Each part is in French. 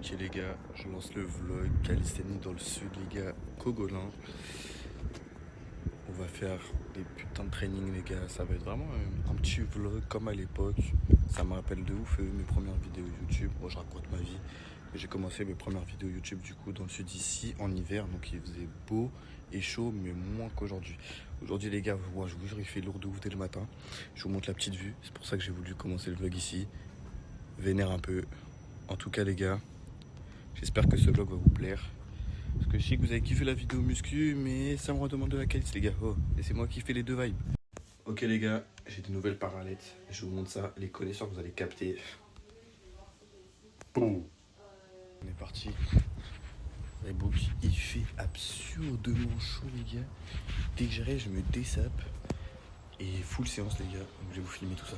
Ok les gars, je lance le vlog calisthénie dans le sud les gars, Cogolin. On va faire des putains de training les gars, ça va être vraiment un petit vlog comme à l'époque. Ça me rappelle de ouf mes premières vidéos YouTube. Moi je raconte ma vie. J'ai commencé mes premières vidéos YouTube du coup dans le sud ici en hiver, donc il faisait beau et chaud mais moins qu'aujourd'hui. Aujourd'hui les gars, moi, je vous jure il fait lourd de ouf dès le matin. Je vous montre la petite vue, c'est pour ça que j'ai voulu commencer le vlog ici. Vénère un peu. En tout cas les gars, j'espère que ce vlog va vous plaire. Parce que je sais que vous avez kiffé la vidéo muscu, mais ça me redemande de la qualité les gars. Oh, laissez-moi kiffer les deux vibes. Ok les gars, j'ai de nouvelles parallettes. Je vous montre ça, les connaisseurs vous allez capter. Boum. On est parti. Les books, il fait absurdement chaud les gars. Dès que j'arrive, je me dessape. Et full séance les gars, donc je vais vous filmer tout ça.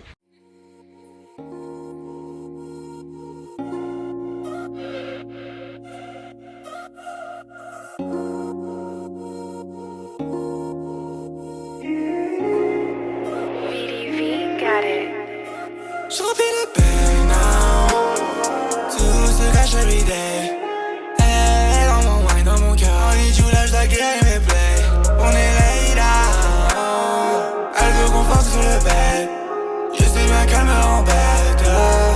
Je remplis le pain now. Tout se cache every day. Elle dans mon wine, dans mon cœur. En lit, lâche la guerre et mes plays. On est laid down. Elle veut qu'on fasse sur le bed. Je sais bien qu'elle me rend bête.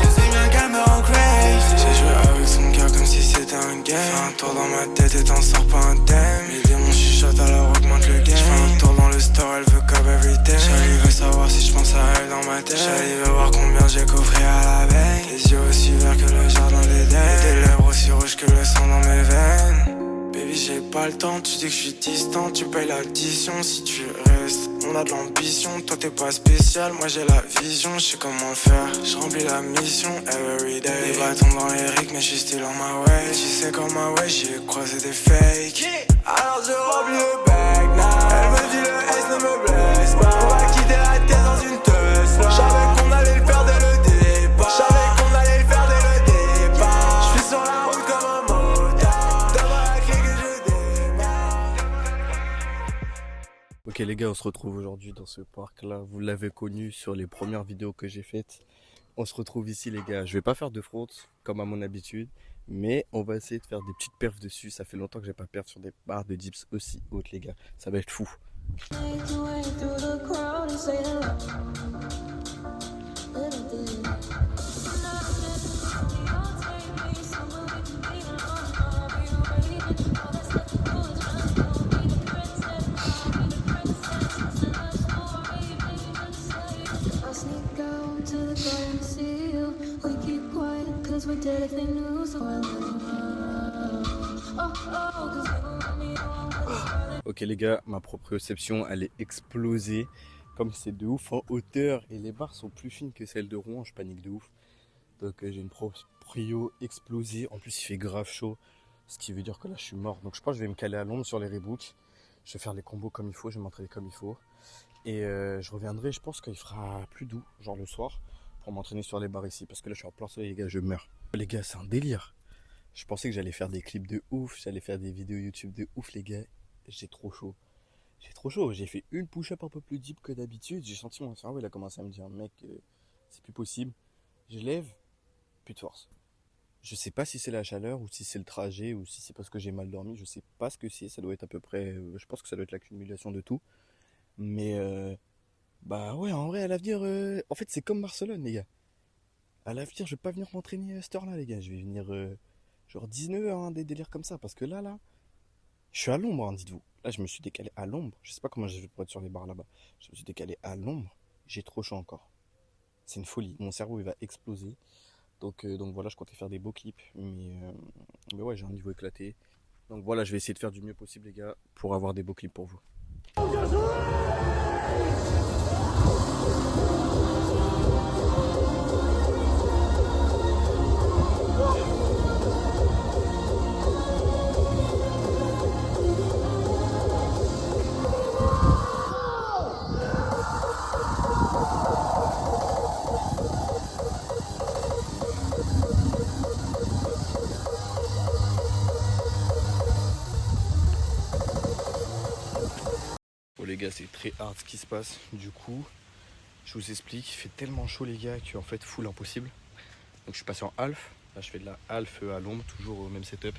Je sais bien qu'elle me rend crazy. J'ai joué avec son cœur comme si c'était un game. Fais un tour dans ma tête et t'en sors pas indemne. Les démons chuchotent alors augmente le game. J'fais un tour dans le store, elle veut comme everything. Charlie veut savoir si j'pense à elle dans ma tête. Charlie veut voir combien j'ai coffré à la veille. Les yeux aussi verts que le jardin d'Éden. Et des lèvres aussi rouges que le sang dans mes veines. Baby j'ai pas le temps, tu dis que je suis distant. Tu payes l'addition si tu restes. On a de l'ambition, toi t'es pas spécial. Moi j'ai la vision, je sais comment le faire. Je remplis la mission everyday. Des bâtons dans les rigs mais je suis still on my way. Tu sais comme ma way, j'ai croisé des fakes. Alors je remplis le bag now. Elle me dit le S ne me blesse pas. On va quitter la terre dans une Tesla. J'savais qu'on allait le faire dès le départ. J'savais qu'on allait le faire dès le départ. J'suis sur la route comme un motard. Donne-moi la clé que je démarre. Ok les gars, on se retrouve aujourd'hui dans ce parc là. Vous l'avez connu sur les premières vidéos que j'ai faites. On se retrouve ici les gars. Je vais pas faire de fraude comme à mon habitude, mais on va essayer de faire des petites perfs dessus. Ça fait longtemps que j'ai pas perf sur des barres de dips aussi hautes les gars. Ça va être fou. Ok les gars, ma proprioception elle est explosée. Comme c'est de ouf en hauteur et les barres sont plus fines que celles de Rouen, je panique de ouf. Donc j'ai une proprio explosée. En plus il fait grave chaud, ce qui veut dire que là je suis mort. Donc je pense que je vais me caler à l'ombre sur les Reeboks. Je vais faire les combos comme il faut, je vais m'entraîner comme il faut. Et je reviendrai, je pense qu'il fera plus doux, genre le soir, pour m'entraîner sur les barres ici. Parce que là je suis en plein soleil les gars, je meurs. Les gars c'est un délire. Je pensais que j'allais faire des clips de ouf, j'allais faire des vidéos YouTube de ouf les gars. J'ai trop chaud. J'ai trop chaud. J'ai fait une push-up un peu plus deep que d'habitude. J'ai senti mon cerveau, il a commencé à me dire, mec, c'est plus possible. Je lève, plus de force. Je sais pas si c'est la chaleur ou si c'est le trajet ou si c'est parce que j'ai mal dormi. Je sais pas ce que c'est. Ça doit être à peu près. Je pense que ça doit être l'accumulation de tout. Mais bah ouais, en vrai, à l'avenir, en fait, c'est comme Barcelone, les gars. À l'avenir, je vais pas venir m'entraîner à cette heure-là, les gars. Je vais venir genre 19h, hein, des délires comme ça. Parce que là, je suis à l'ombre, hein, dites-vous. Là, je me suis décalé à l'ombre. Je sais pas comment je vais pour être sur les barres là-bas. Je me suis décalé à l'ombre. J'ai trop chaud encore. C'est une folie. Mon cerveau, il va exploser. Donc voilà, je comptais faire des beaux clips. Mais ouais, j'ai un niveau éclaté. Donc voilà, je vais essayer de faire du mieux possible, les gars, pour avoir des beaux clips pour vous. Bon les gars, c'est très hard ce qui se passe. Du coup, je vous explique, il fait tellement chaud les gars qu'en fait full impossible. Donc je suis passé en half. Là je fais de la half à l'ombre, toujours au même setup.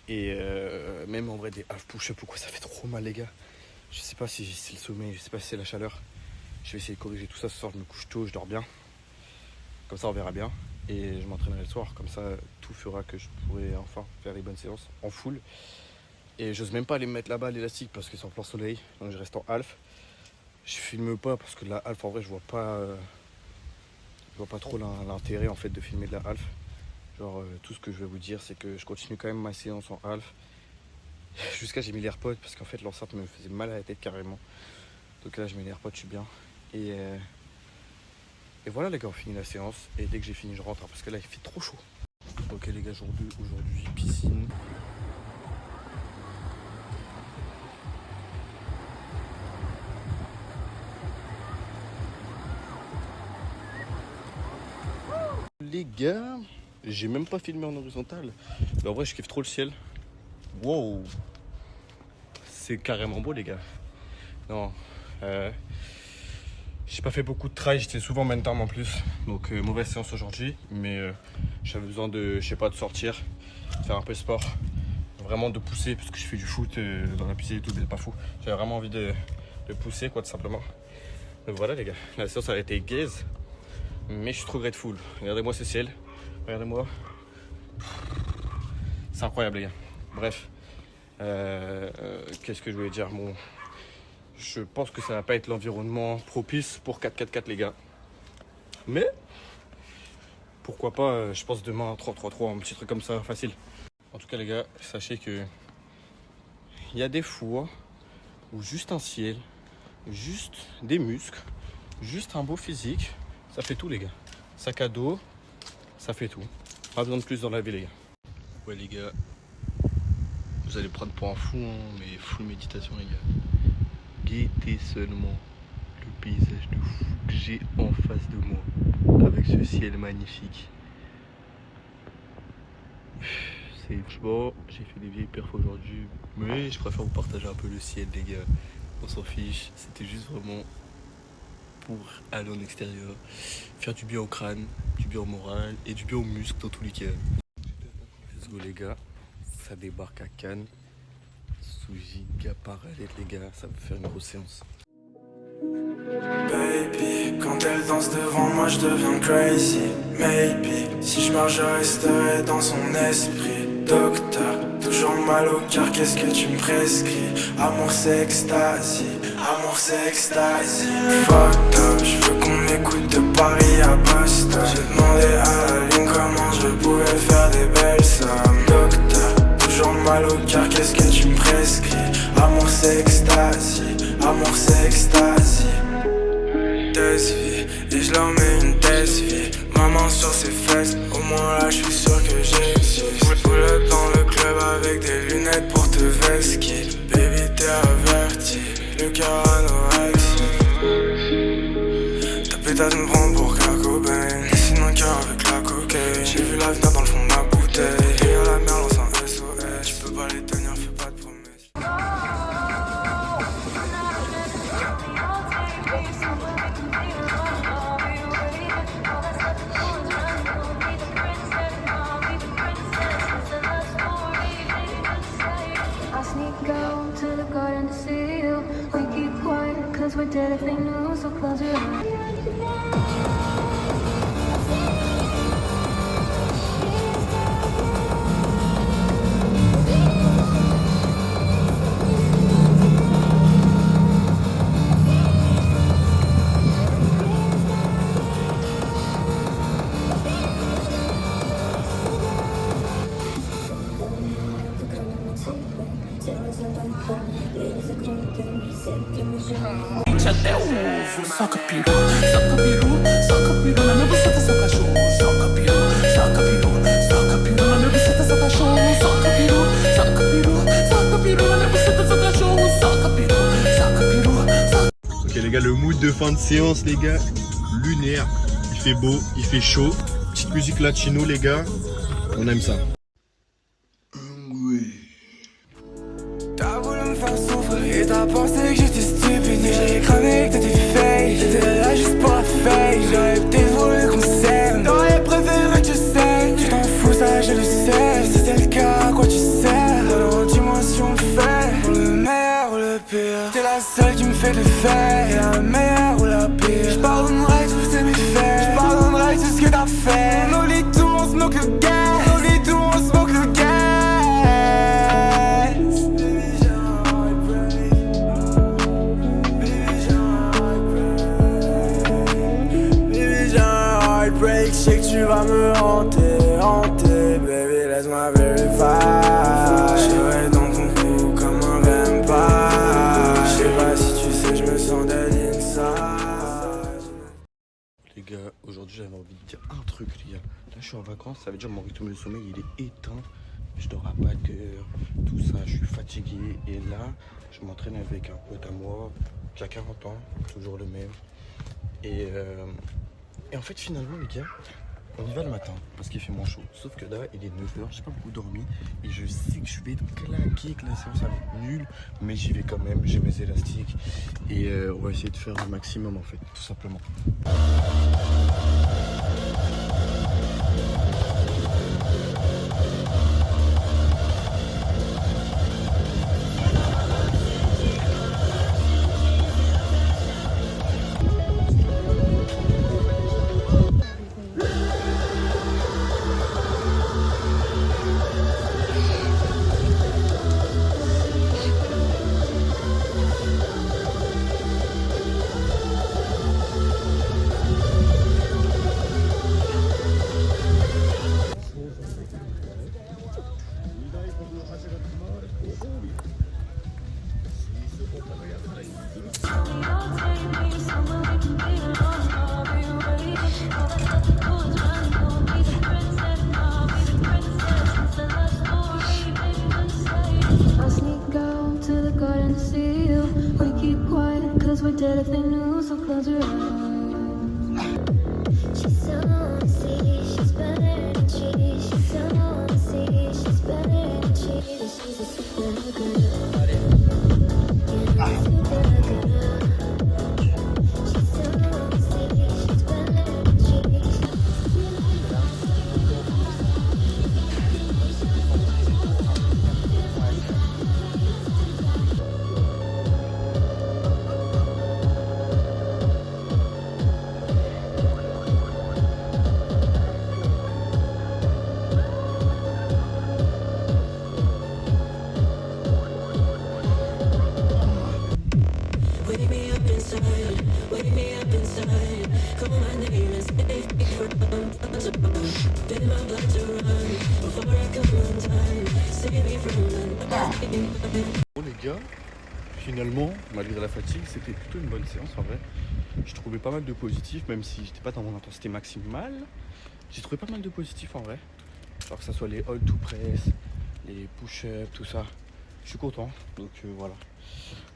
Et même en vrai des half push-up ou quoi, ça fait trop mal les gars. Je sais pas si c'est le sommeil, je sais pas si c'est la chaleur. Je vais essayer de corriger tout ça ce soir, je me couche tôt, je dors bien. Comme ça on verra bien. Et je m'entraînerai le soir, comme ça tout fera que je pourrai enfin faire les bonnes séances en full. Et j'ose même pas aller me mettre là-bas l'élastique parce que c'est en plein soleil, donc je reste en half. Je filme pas parce que de la half en vrai je vois pas trop l'intérêt en fait de filmer de la half. Genre tout ce que je vais vous dire c'est que je continue quand même ma séance en half. Jusqu'à j'ai mis les AirPods parce qu'en fait l'enceinte me faisait mal à la tête carrément. Donc là je mets les AirPods, je suis bien. Et voilà les gars, on finit la séance et dès que j'ai fini je rentre parce que là il fait trop chaud. Ok les gars, jour 2, aujourd'hui piscine. Les gars, j'ai même pas filmé en horizontal. Mais en vrai je kiffe trop le ciel. Wow, c'est carrément beau les gars. Non, j'ai pas fait beaucoup de trail, j'étais souvent main terme en plus. Donc mauvaise séance aujourd'hui, mais j'avais besoin de, je sais pas, de sortir, de faire un peu de sport, vraiment de pousser parce que je fais du foot dans la piscine et tout, mais c'est pas fou. J'avais vraiment envie de pousser quoi, tout simplement. Donc voilà les gars, la séance a été gaze, mais je suis trop grateful. Regardez-moi ce ciel, regardez-moi, c'est incroyable les gars. Bref, qu'est-ce que je voulais dire? Bon, je pense que ça va pas être l'environnement propice pour 4-4-4 les gars. Mais pourquoi pas, je pense demain 3-3-3, un petit truc comme ça, facile. En tout cas les gars, sachez que il y a des fois où juste un ciel, juste des muscles, juste un beau physique, ça fait tout les gars. Sac à dos, ça fait tout. Pas besoin de plus dans la vie les gars. Ouais les gars, vous allez prendre pour un fou, hein, mais full méditation les gars. Guettez seulement le paysage de fou que j'ai en face de moi, avec ce ciel magnifique. C'est franchement, j'ai fait des vieilles perfs aujourd'hui, mais je préfère vous partager un peu le ciel les gars. On s'en fiche, c'était juste vraiment pour aller en extérieur, faire du bien au crâne, du bien au moral et du bien aux muscles dans tous les cas. Let's go les gars, ça débarque à Cannes. Sous giga parallèle les gars, ça va faire une grosse séance. Baby, quand elle danse devant moi je deviens crazy. Maybe, si je meurs je resterai dans son esprit. Docteur, toujours mal au cœur, qu'est-ce que tu me prescris? Amour c'est extasie, amour c'est extasie. Fucked up, je veux qu'on m'écoute de Paris à Boston. J'ai demandé à la ligne comment je pouvais faire des belles sommes. Docteur, toujours mal au cœur, qu'est-ce que tu me prescris? Amour c'est extasie, amour c'est extasie. Desvie, et je leur mets une desvie. Ma main sur ses fesses, au moins là je suis sûr que j'existe. Pull up dans le club avec des lunettes pour te vesquer. Baby t'es averti, le cœur anorexie. T'as pété de me prendre pour Kurt Cobain. Dessine un cœur avec la cocaïne. J'ai vu l'avenir dans le fond de ma bouteille. Et à la mer lance un SOS. Tu peux pas les tenir, fais pas de promesses. Go to the garden to see you. We keep quiet cause we're dead if they knew. So close your eyes. Até o ovo, soca peru, soca peru, soca peru na minha buceta, seu cachorro, soca peru, soca peru, soca peru na minha buceta, seu cachorro, soca peru, soca peru, soca peru na minha buceta, seu cachorro, soca peru, soca peru, soca. Ok les gars, le mood de fin de séance les gars, lunaire, il fait beau, il fait chaud, petite musique latino les gars, on aime ça. T'as voulu me faire souffrir et t'as pensé que j'étais stupide. J'ai cramé que t'étais fake, j'étais là juste pour la fake. J'aurais peut-être voulu qu'on s'aime, t'aurais préféré que je saigne. fais des faits, la meilleure ou la pire. J'pardonnerai tous tes méfaits, j'pardonnerai tout ce que t'as fait. On oublie tout, on smoke le gaz, on oublie tout, on smoke le gaz. Baby, j'ai un heartbreak. Baby, j'ai un heartbreak. Baby, j'ai un heartbreak. Je sais que tu vas me hanter, hanter. Baby, laisse-moi vérifier. Je vais dans ton cou comme un vampire. Je sais pas si tu sais, je me sens dead inside. Les gars, aujourd'hui j'avais envie de dire un truc les gars. Là je suis en vacances, ça veut dire mon rythme de sommeil il est éteint. Je dors à pas d'heure, tout ça, je suis fatigué. Et là, je m'entraîne avec un pote à moi qui a 40 ans, toujours le même. Et en fait finalement les gars, on y va le matin parce qu'il fait moins chaud. Sauf que là il est 9h, j'ai pas beaucoup dormi. Et je sais que je vais être claqué, que la séance va être nulle. Mais j'y vais quand même, j'ai mes élastiques. Et on va essayer de faire le maximum en fait, tout simplement. We're dead if they knew, so close your eyes. She's so see, she's better than cheese. She's so see, she's better than cheese. She's a super girl. Yeah, super girl. She's so see, she's better than cheese. Wake me up inside, wake me up inside. Call my name and save me from Feel my blood to run before I come undone. Save me from the Bon les gars, finalement, malgré la fatigue, c'était plutôt une bonne séance en vrai. J'ai trouvé pas mal de positifs, même si j'étais pas dans mon intensité maximale. J'ai trouvé pas mal de positifs en vrai. Genre que ça soit les hold to press, les push-ups, tout ça. Je suis content, donc voilà.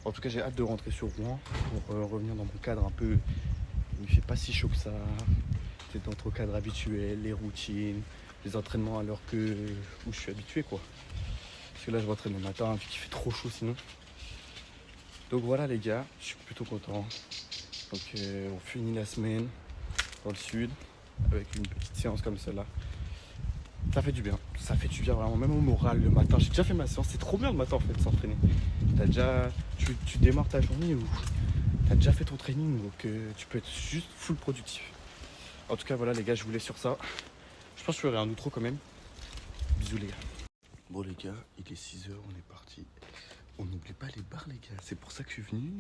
En tout cas, j'ai hâte de rentrer sur Rouen pour revenir dans mon cadre un peu. Il fait pas si chaud que ça. C'est dans notre cadre habituel, les routines, les entraînements à l'heure où je suis habitué quoi. Parce que là, je m'entraîne le matin vu qu'il fait trop chaud sinon. Donc voilà les gars, je suis plutôt content. Donc on finit la semaine dans le sud avec une petite séance comme celle-là. Ça fait du bien vraiment, même au moral le matin. J'ai déjà fait ma séance, c'est trop bien le matin en fait de s'entraîner. Tu démarres ta journée où t'as déjà fait ton training, donc tu peux être juste full productif. En tout cas voilà les gars, je vous laisse sur ça. Je pense que je ferai un outro quand même. Bisous les gars. Bon les gars, il est 6h, on est parti. On n'oublie pas les bars les gars, c'est pour ça que je suis venu.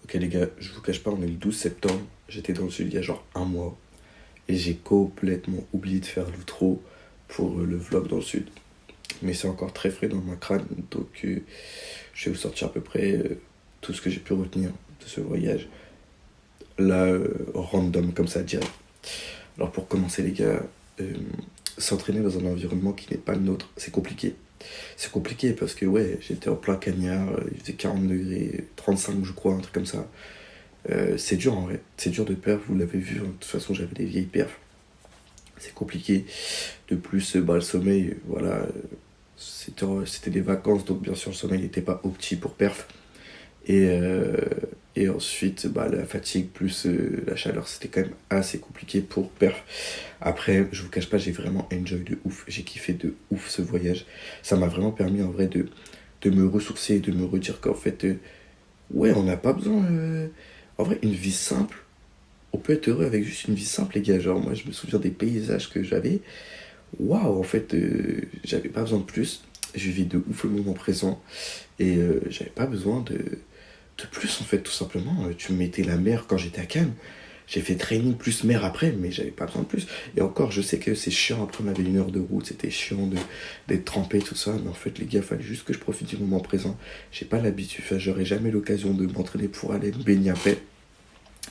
Ok les gars, je vous cache pas, on est le 12 septembre. J'étais dans le sud il y a genre un mois. Et j'ai complètement oublié de faire l'outro pour le vlog dans le sud. Mais c'est encore très frais dans ma crâne. Donc je vais vous sortir à peu près tout ce que j'ai pu retenir de ce voyage. Là, random comme ça direct. Alors pour commencer les gars, s'entraîner dans un environnement qui n'est pas le nôtre, c'est compliqué. C'est compliqué parce que ouais, j'étais en plein cagnard, il faisait 40 degrés, 35 je crois, un truc comme ça. C'est dur en vrai, c'est dur de perf, vous l'avez vu, de toute façon j'avais des vieilles perfs. C'est compliqué. De plus, le sommeil, voilà, c'était des vacances, donc bien sûr le sommeil n'était pas opti pour perf. Et ensuite, la fatigue plus la chaleur, c'était quand même assez compliqué pour perf. Après, je vous cache pas, j'ai vraiment enjoy de ouf. J'ai kiffé de ouf ce voyage. Ça m'a vraiment permis en vrai de me ressourcer et de me redire qu'en fait, Ouais, on n'a pas besoin. En vrai, une vie simple, on peut être heureux avec juste une vie simple, les gars. Genre, moi, je me souviens des paysages que j'avais. Waouh, en fait, j'avais pas besoin de plus. Je vivais de ouf le moment présent. Et j'avais pas besoin de plus, en fait, tout simplement. Tu me mettais la mer quand j'étais à Cannes. J'ai fait training plus mer après, mais j'avais pas besoin de plus. Et encore, je sais que c'est chiant. Après, on avait 1 heure de route. C'était chiant d'être trempé, tout ça. Mais en fait, les gars, il fallait juste que je profite du moment présent. J'ai pas l'habitude. Enfin, j'aurais jamais l'occasion de m'entraîner pour aller me baigner après.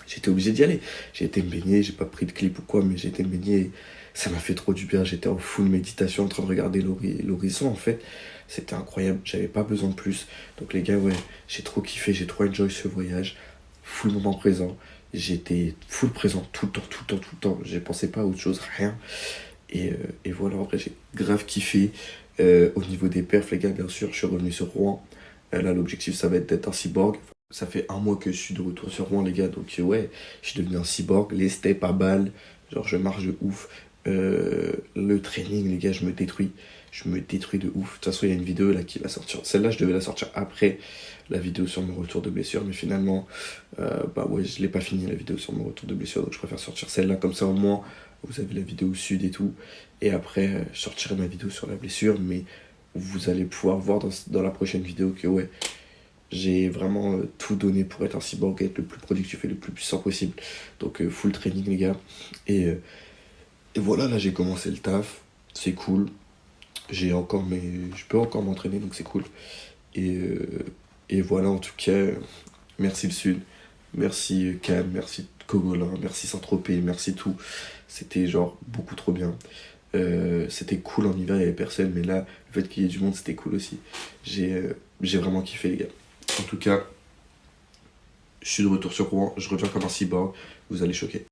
J'étais obligé d'y aller. J'ai été me baigner, j'ai pas pris de clip ou quoi, mais j'ai été me baigner. Et ça m'a fait trop du bien. J'étais en full méditation en train de regarder l'horizon en fait. C'était incroyable. J'avais pas besoin de plus. Donc les gars, ouais, j'ai trop kiffé, j'ai trop enjoy ce voyage. Full moment présent. J'étais full présent tout le temps, tout le temps, tout le temps. Je pensais pas à autre chose, rien. Et voilà, en vrai, j'ai grave kiffé. Au niveau des perfs, les gars, bien sûr, je suis revenu sur Rouen. Là, l'objectif, ça va être d'être un cyborg. Ça fait 1 mois que je suis de retour sur Rouen, les gars. Donc, ouais, je suis devenu un cyborg. Les steps à balle. Genre, je marche de ouf. Le training, les gars, je me détruis. Je me détruis de ouf. De toute façon, il y a une vidéo là qui va sortir. Celle-là, je devais la sortir après la vidéo sur mon retour de blessure. Mais finalement, bah ouais, je l'ai pas fini la vidéo sur mon retour de blessure. Donc, je préfère sortir celle-là. Comme ça, au moins, vous avez la vidéo sud et tout. Et après, je sortirai ma vidéo sur la blessure. Mais vous allez pouvoir voir dans la prochaine vidéo que, ouais, j'ai vraiment tout donné pour être un cyborg et être le plus productif et le plus puissant possible. Donc full training les gars. Et voilà, là j'ai commencé le taf. C'est cool. Je peux encore m'entraîner donc c'est cool. Et voilà en tout cas, merci le Sud. Merci Cannes, merci Cogolin, merci Saint-Tropez, merci tout. C'était genre beaucoup trop bien. C'était cool en hiver, il n'y avait personne, mais là, le fait qu'il y ait du monde, c'était cool aussi. J'ai vraiment kiffé, les gars. En tout cas, je suis de retour sur Rouen, je reviens comme un cyborg, vous allez choquer.